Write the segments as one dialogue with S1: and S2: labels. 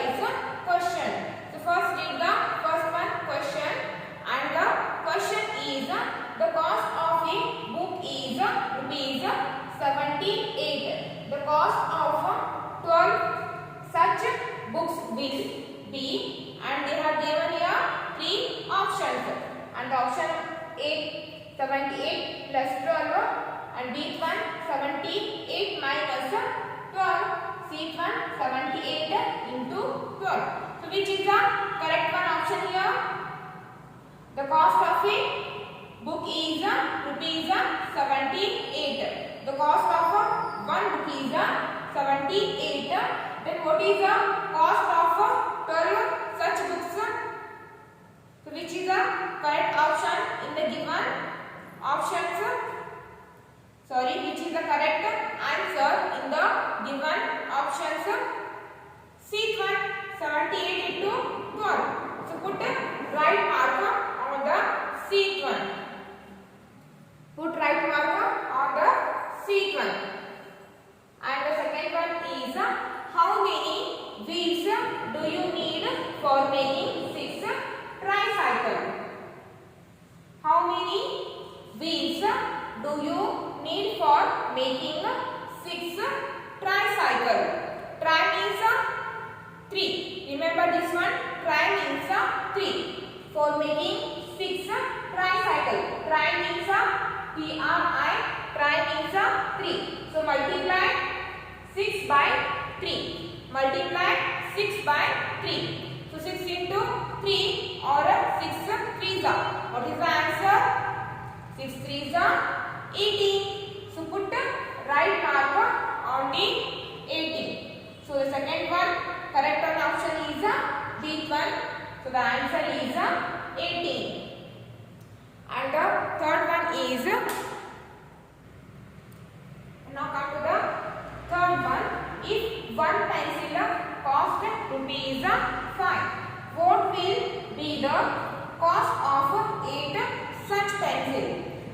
S1: wise question. So first read the first one question, and the question is the cost of a book is rupees 78. The cost of 12 such books will be, and they have given here 3 options, and the option A 78 plus 12, and B1 78 minus 12, C1 78 into 12. So which is the correct one option here? The cost of a book is rupees 78. The cost of one book is 78. Then what is the cost of 12 such books? So which is the correct option in the given options? Which is the correct answer in the given options? C1 78 into 12. So put right mark on the C1. Put right mark on the C1. And the second one is how many wheels do you need for making 6 tricycle? How many wheels do you need for making 6 tricycle? Tri means 3. Remember this one. Tri means 3. For making 6 tricycle. Tri means T-R-I. Tri means 3. So multiply 6 by 3. Multiply 6 by 3. So 6 into 3 or 6 3s. What is the answer? 6 3s 18. So put right mark on the 18. So the second one correct on option is B1. So the answer is 18. And the third one is, now come to the third one. If one pencil cost rupees 5, what will be the cost of 8 such pencil?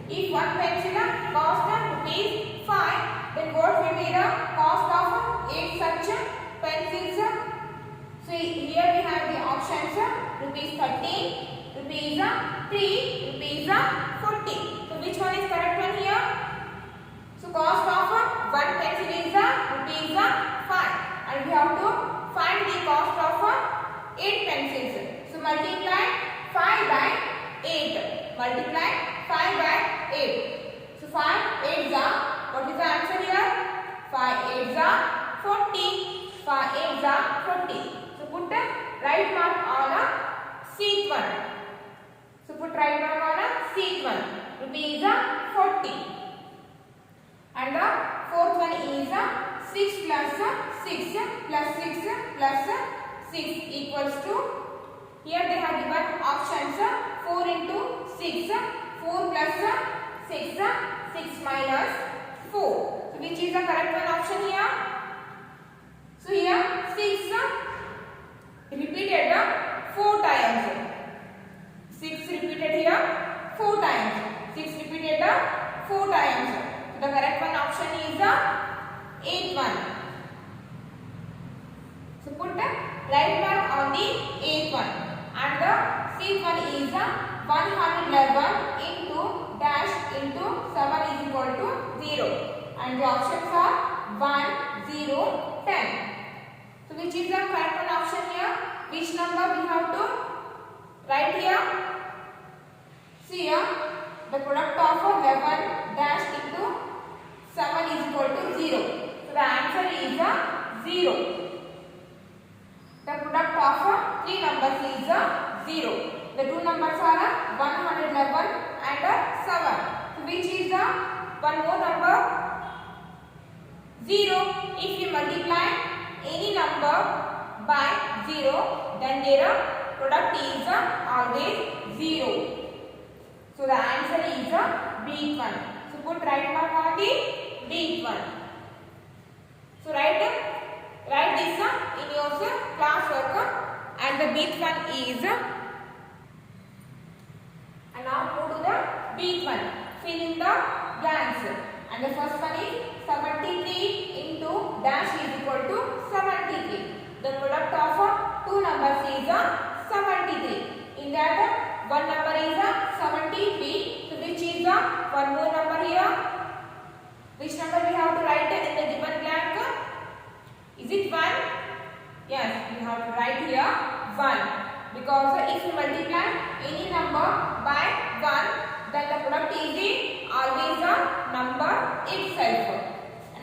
S1: If one pencil cost rupees 5, then what will be the cost of 8 such pencils? So here we have the options rupees 13, rupees 3, rupees 40. So which one is correct one here? So cost of one pencil is rupees 5, and we have to find the cost of 8 pencils. So multiply 5 by 8. Multiply 5 by 8. So 5 8s are, what is the answer here? 5 8s are 40. 5 8s are 40. So put the right mark on a C1. So put right mark on a C1. Rupees 40. And the fourth one is 6 plus 6 plus 6 plus 6 equals to, here they have given options 4 into 6, 4 plus 6, 6 minus 4. So which is the correct one option here? So here 6 repeated 4 times. 6 repeated here 4 times. 6 repeated 4 times. So the correct one option is 8th one. So put right mark on the 8th one. And the 6th one is 111 into dash into 7 is equal to 0. And the options are 1, 0, 10. So which is the correct one option here? Which number we have to write here? See here, the product of 11 dash into 7 is equal to 0. So the answer is 0. The product of 3 numbers is 0. The two numbers are 111 and 7. So which is the one more number? 0. If we multiply any number by 0, then their product is always 0. So the answer is B1. So put right mark on the B1. So write this in your classwork, and the B1 is, and now go to the B1. Fill in the blanks. And the first one is 73 into dash is equal to 73. The product of is 73. In that one number is 73. So which is one more number here? Which number we have to write in the given blank? Is it 1? Yes, we have to write here 1. Because if you multiply any number by 1, then the product is always a number itself.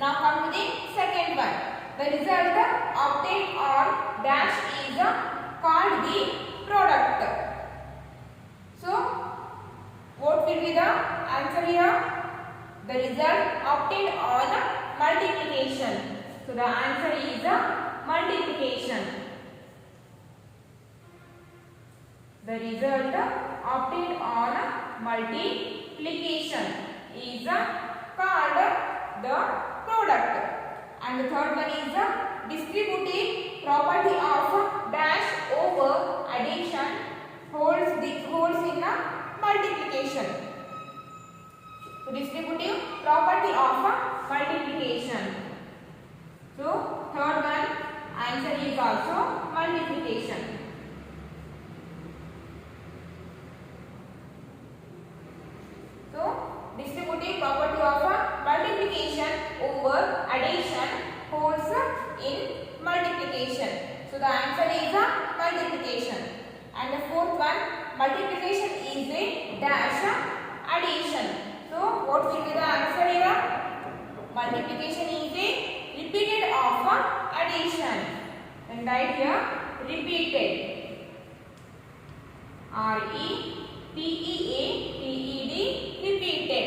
S1: Now come to the second one. The result obtained on dash is called the product. So what will be the answer here? The result obtained on multiplication. So the answer is multiplication. The result obtained on multiplication is called the product. And the third one is distributive property of dash over addition holds in multiplication. So distributive property of multiplication. So third one answer is also multiplication. So distributive property of multiplication over addition holds in multiplication. So the answer is multiplication. And the fourth one, multiplication is a dash addition. So what will be the answer here? Multiplication is a repeated of addition. And write here repeated. R-E-P-E-A-T-E-D, repeated.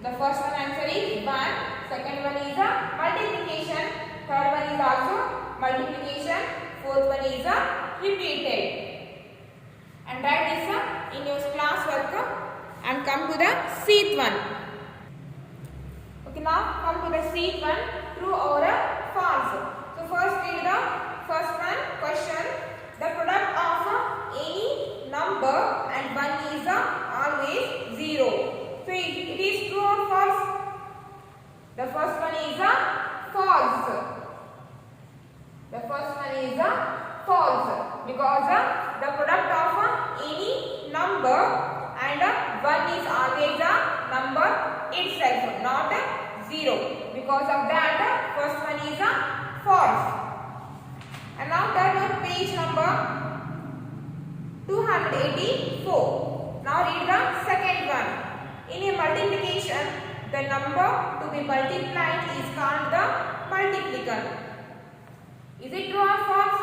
S1: The first one answer is 1. Second one is multiplication. Third one is also multiplication. Fourth one is repeated. And write this in your class work and come to the sixth one. Okay, now come to the sixth one, true or false. So first read the first one question. The product of any number and 1 is always 0. So it is true or false? The first one is false. The first one is false because the product of any number and 1 is always a number itself, not 0. Because of that, first one is false. And now turn on page number 284. Now read the second one. In a multiplication, the number to be multiplied is called the multiplier. Is it true or false?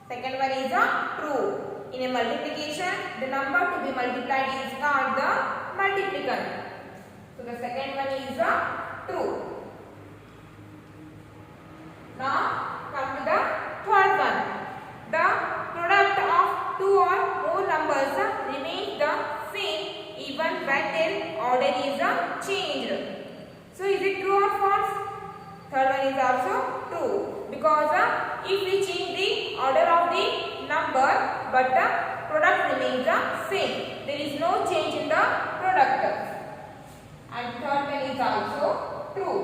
S1: Second one is true. In a multiplication, the number to be multiplied is called the multiplier. So the second one is true. Now come to the third one. The product of two or more numbers remains the same even when their order is changed. So is it true or false? Third one is also true because if we change the order of the number but the product remains the same, there is no change in the product. And third one is also true.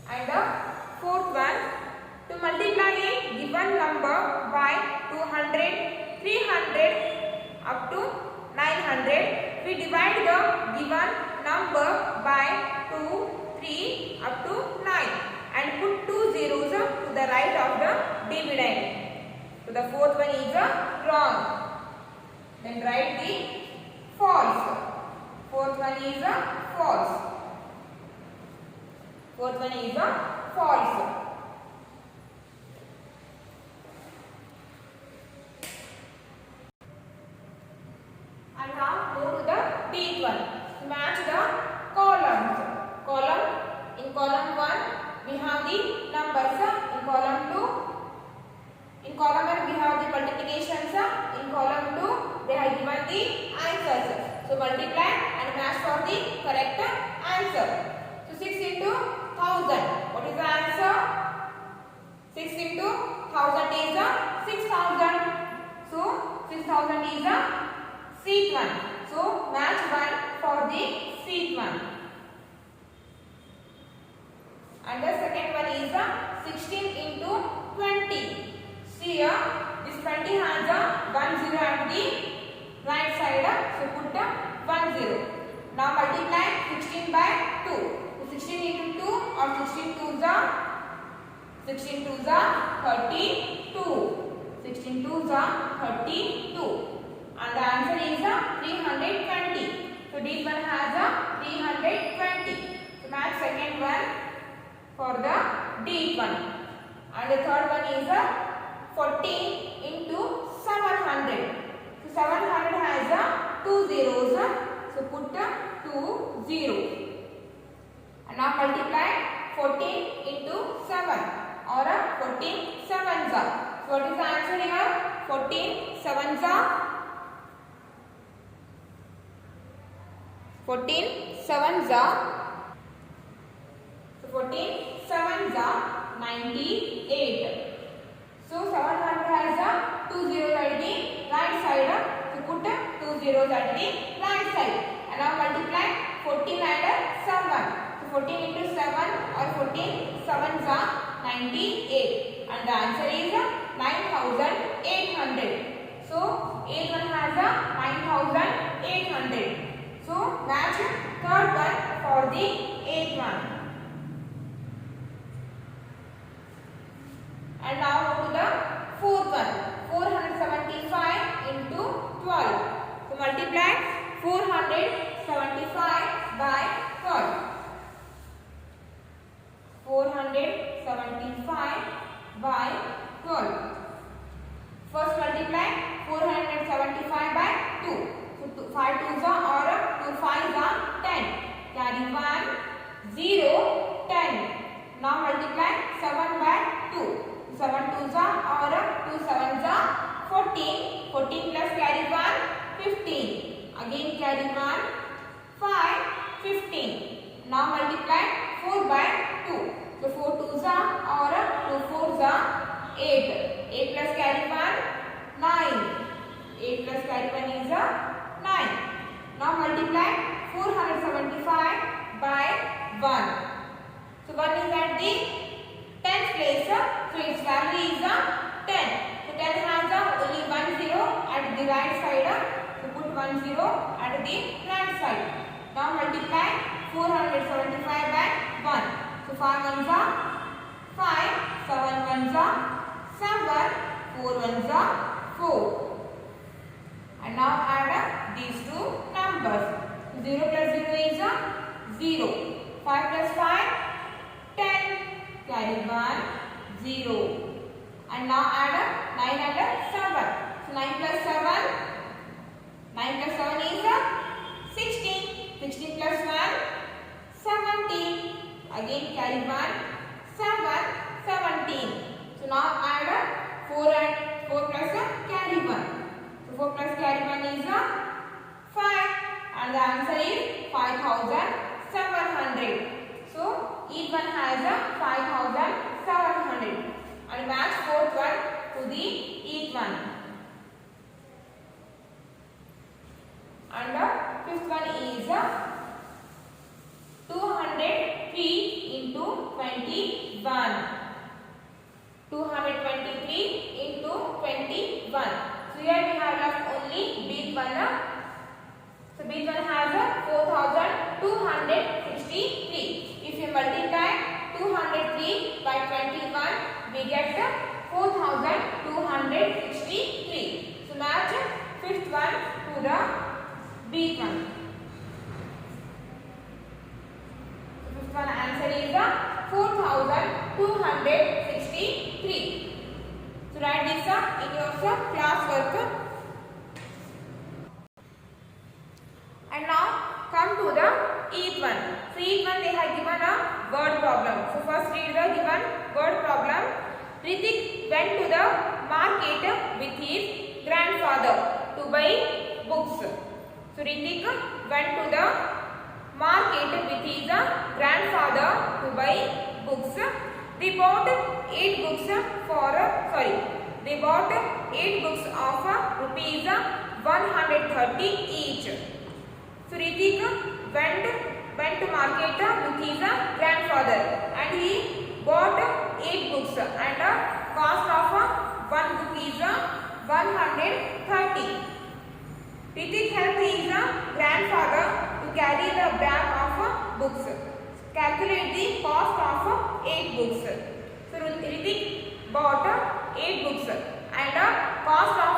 S1: And the fourth one, to multiply a given number by 200, 300 up to 900, we divide the given number by 2, 3 up to 9 and put 2 zeros to the right of the dividend. So the fourth one is wrong. Then write the false. Fourth one is false. Fourth one is false. And now move to the eighth one. Match the columns. In column 1 we have the numbers. In column 2, in column 1 we have the multiplications. In column 2 they have given the answers. So multiply and match for the correct answer. So 6 into 1000. What is the answer? 6 into 1000 is 6000. So 6000 is sixth one. So match 1 for the sixth one. And the second one is 16 into 20. See here 3 has a 1 0 at the right side. So put 1 0. Now multiply 16 by 2. So 16 into 2 or 16 2s are 32. 16 2s are 32. And the answer is 320. So this one has a 320. So match second one for the D one. And the third one is 14 into 700. So 700 has 2 zeros. So put 2 0. And now multiply 14 into 7 or 14 sevens. So what is the answer here? 14 sevens are 14 sevens are 98. So 700 has 2 zeros at the right side. So put 2 zeros at the right side. And now multiply 14 and 7. So 14 into 7 or 14 sevens are 98. And the answer is 9800. So 8 one has 9800. So match third one for the 8th one. And now go to the fourth one. 475 into 12. So multiply 475 by 12. 475 by 12. First multiply 475 by 2. So 5 2s are or 2 5s are 10. Carry 1 0 10. Now multiply 7 by 2. 7 2s are or 2 7s are 14. 14 plus carry 1 15. Again carry 1 5 15. Now multiply 4 by 2. So 4 2s are or 2 4s are 8. 8 plus carry 1 9. 8 plus carry 1 is 9. Now multiply 475 by 1. So 1 is at the 10th place. So its value is 10. So 10 has only 1 0 at the right side. So put 1 0 at the right side. Now multiply 475 by 1. So 5 ones are 5, 7 ones are 7, 4 ones are 4. And now add these two numbers. 0 plus 0 is 0. 5 plus 5, 10. Carry 1, 0. And now add 9 and 7. So 9 plus 7. 9 plus 7 is 16. 16 plus 1, 17. Again carry 1, 7, 17. So now add 4 and 4 plus carry 1. So 4 plus carry 1 is 5. And the answer is 5700. So each one has 5700. And match fourth one to the each one. And the fifth one is 203 into 21. 223 into 21. So here we have left only big one. So big one has 4263. If you multiply 203 by 21, we get 4263. So match fifth one to the big one. So fifth one answer is 4263. So write this in your class work. And now come to the eighth one. So each one they have given a word problem. So first read the given word problem. Ritik went to the market with his grandfather to buy books. So Ritik went to the market with his grandfather to buy books. They bought 8 books They bought 8 books of rupees 130 each. So Ritik went to market with his grandfather and he bought 8 books and cost of one book is 130. Ritik helped his grandfather to carry the bag of books. Calculate the cost of 8 books. So Ritik bought 8 books and cost of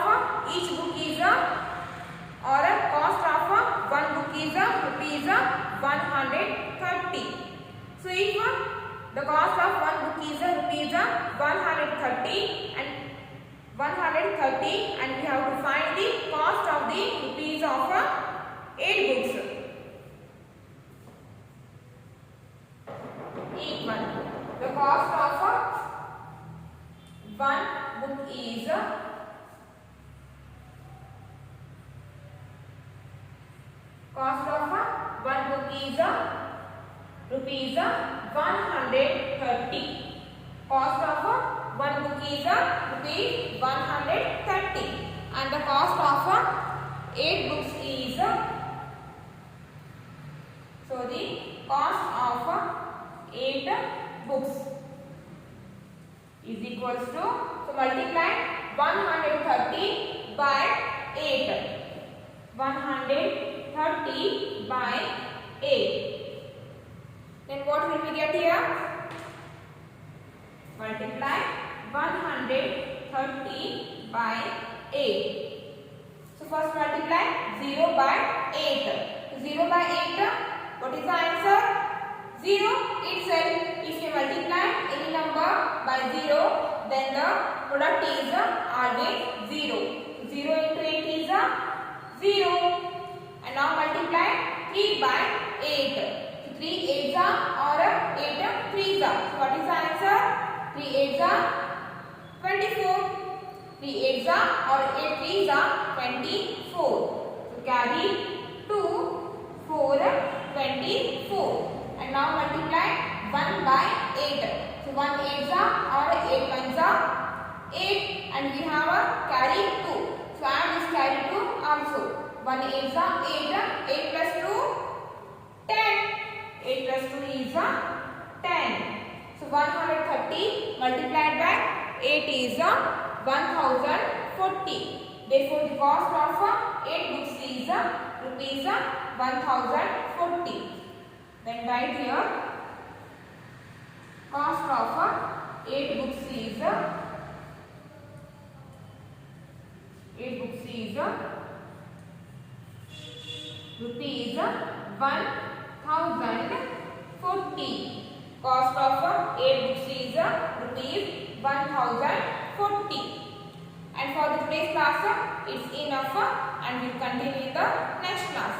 S1: each book is cost of one book is rupees 130. So if the cost of one book is rupees 130 and we have to find the cost of the rupees of 8 books equal the cost of one book is cost of one book is rupees 130. Cost of one book is rupees 130 and the cost of 8 books is so the cost of 8 books is equals to so multiply 130 by 8. 130 by 8. Then what will we get here? Multiply 130 by 8. So first multiply 0 by 8. So 0 by 8, what is the answer? 0 itself. If you multiply any number by 0, then the product is always 0. 0 into 8 is 0. And now multiply 3 by 8. So 3 8s or 8 3s. So what is the answer? 3 8s 24. 3 8s or 8 3s 24. So carry 2 4 24. And now multiply 1 by 8. So 1 8s or 8 1s 8 and we have a carry 2. So add this carry 2 also. 1 8s 8. 8 plus 2 10. 8 plus 2 is 10. So 130 multiplied by 8 is 1040. Therefore the cost of 8 books is rupees 1040. Then write here cost of 8 books is rupees 1040. Cost of 8 books is rupees 1040. And for the today's class, it's enough and we'll continue in the next class.